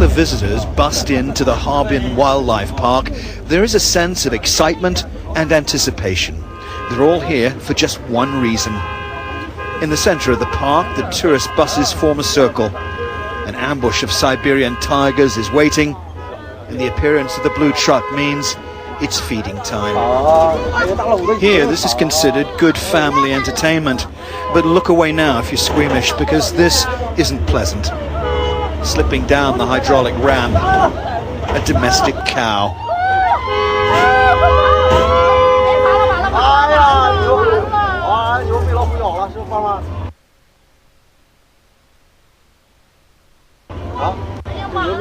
the visitors bust into the Harbin Wildlife Park, there is a sense of excitement and anticipation. They're all here for just one reason. In the center of the park, the tourist buses form a circle. An ambush of Siberian tigers is waiting, and the appearance of the blue truck means it's feeding time. Here, this is considered good family entertainment, but look away now if you're squeamish, because this isn't pleasant. Slipping down the hydraulic ramp, a domestic cow.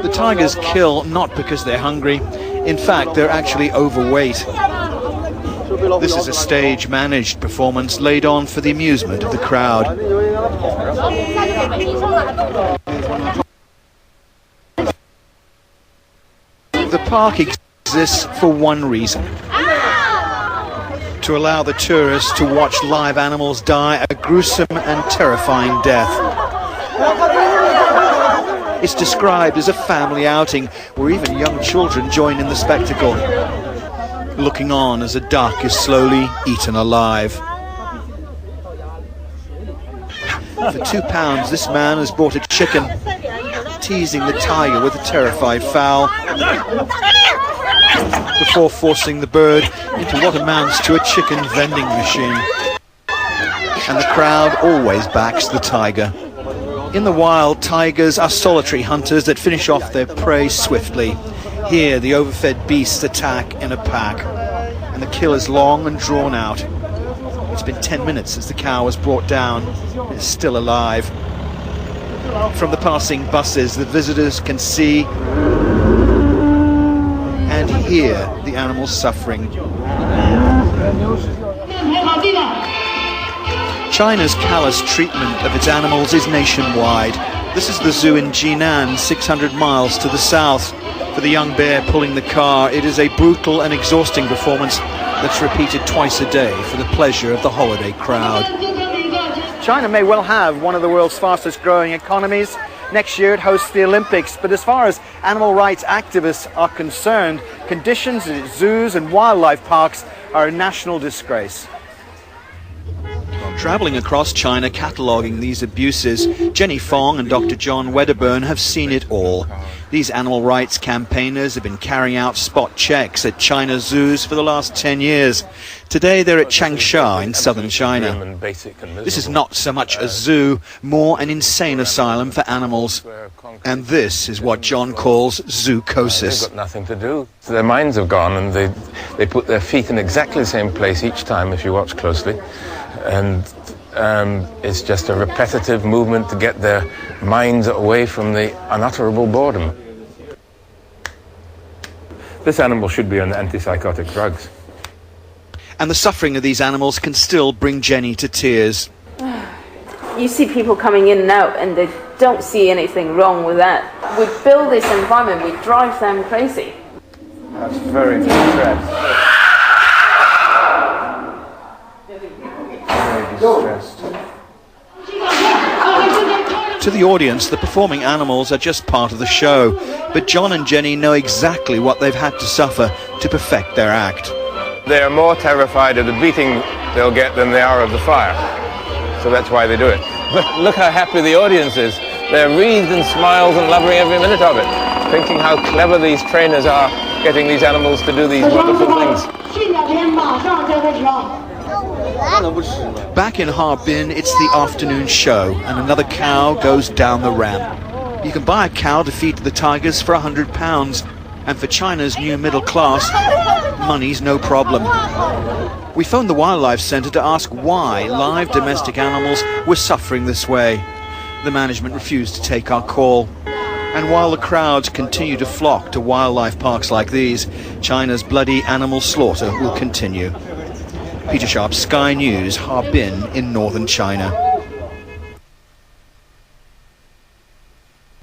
The tigers kill not because they're hungry. In fact, they're actually overweight. This is a stage-managed performance laid on for the amusement of the crowd. The park exists for one reason: to allow the tourists to watch live animals die a gruesome and terrifying death. It's described as a family outing where even young children join in the spectacle, looking on as a duck is slowly eaten alive. For £2, this man has bought a chicken, teasing the tiger with a terrified fowl, before forcing the bird into what amounts to a chicken vending machine. And the crowd always backs the tiger. In the wild, tigers are solitary hunters that finish off their prey swiftly. Here, the overfed beasts attack in a pack, and the kill is long and drawn out. It's been 10 minutes since the cow was brought down. It's still alive. From the passing buses, the visitors can see and hear the animals suffering. China's callous treatment of its animals is nationwide. This is the zoo in Jinan, 600 miles to the south. For the young bear pulling the car, it is a brutal and exhausting performance that's repeated twice a day for the pleasure of the holiday crowd. China may well have one of the world's fastest growing economies. Next year it hosts the Olympics, but as far as animal rights activists are concerned, conditions at its zoos and wildlife parks are a national disgrace. Travelling across China cataloguing these abuses, Jenny Fong and Dr. John Wedderburn have seen it all. These animal rights campaigners have been carrying out spot checks at China's zoos for the last 10 years. Today they're at Changsha in southern China. This is not so much a zoo, more an insane asylum for animals. And this is what John calls zoocosis. They've got nothing to do. Their minds have gone, and they put their feet in exactly the same place each time if you watch closely. And it's just a repetitive movement to get their minds away from the unutterable boredom. This animal should be on antipsychotic drugs. And the suffering of these animals can still bring Jenny to tears. You see people coming in and out and they don't see anything wrong with that. We build this environment, we drive them crazy. That's very distressed. To the audience, the performing animals are just part of the show, but John and Jenny know exactly what they've had to suffer to perfect their act. They are more terrified of the beating they'll get than they are of the fire. So that's why they do it. But look how happy the audience is. They're wreathed in smiles and loving every minute of it, thinking how clever these trainers are getting these animals to do these wonderful things. Back in Harbin, it's the afternoon show, and another cow goes down the ramp. You can buy a cow to feed to the tigers for £100, and for China's new middle class, money's no problem. We phoned the Wildlife Centre to ask why live domestic animals were suffering this way. The management refused to take our call. And while the crowds continue to flock to wildlife parks like these, China's bloody animal slaughter will continue. Peter Sharp, Sky News, Harbin in northern China.